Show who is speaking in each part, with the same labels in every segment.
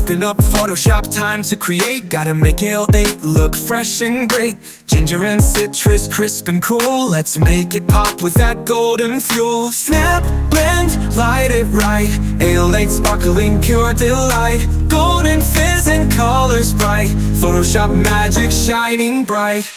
Speaker 1: Open up Photoshop, time to create. Gotta make it look fresh and great. Ginger and citrus, crisp and cool. Let's make it pop with that golden fuel. Snap, blend, light it right. Ale 8 sparkling, pure delight. Golden fizz and colors bright. Photoshop magic shining bright.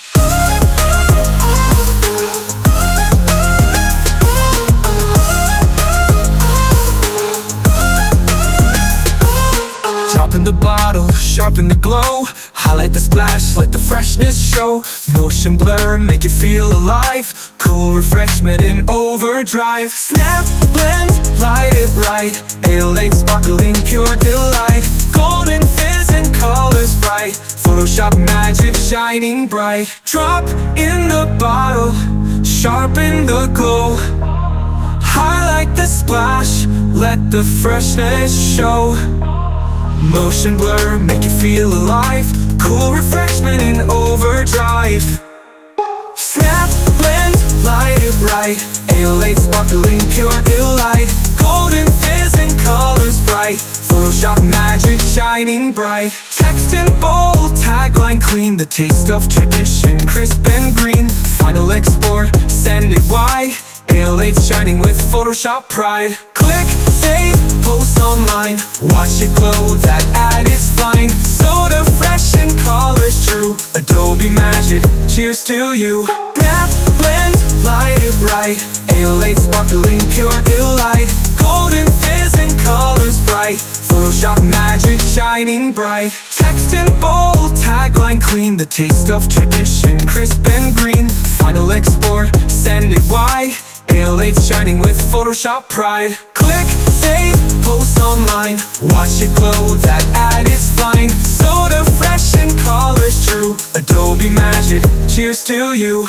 Speaker 1: Sharpen the bottle, sharpen the glow. Highlight the splash, let the freshness show. Motion blur, make it feel alive. Cool refreshment in overdrive. Snap, blend, light it right. Ale 8 sparkling, pure delight. Golden fizz and colors bright. Photoshop magic shining bright. Drop in the bottle, sharpen the glow. Highlight the splash, let the freshness show. Motion blur, make you feel alive. Cool refreshment in overdrive. Snap, blend, light it right. Ale 8 sparkling, pure delight. Golden fizz and colors bright. Photoshop magic shining bright. Text in bold, tagline clean. The taste of tradition, crisp and green. Final export, send it wide. Ale 8 shining with Photoshop pride. Click, save, post online. Watch it glow, that ad is flying. Soda fresh and colors true. Adobe magic, cheers to you. Snap, blend, light it right. Ale 8 sparkling, pure delight. Golden fizz and colors bright. Photoshop magic shining bright. Text in bold, tagline clean. The taste of tradition, crisp and green. Final export, send it wide. Ale 8 shining with Photoshop pride. Click, save, post online. Watch it glow, that ad is flying. Soda fresh and colors true. Adobe magic, cheers to you.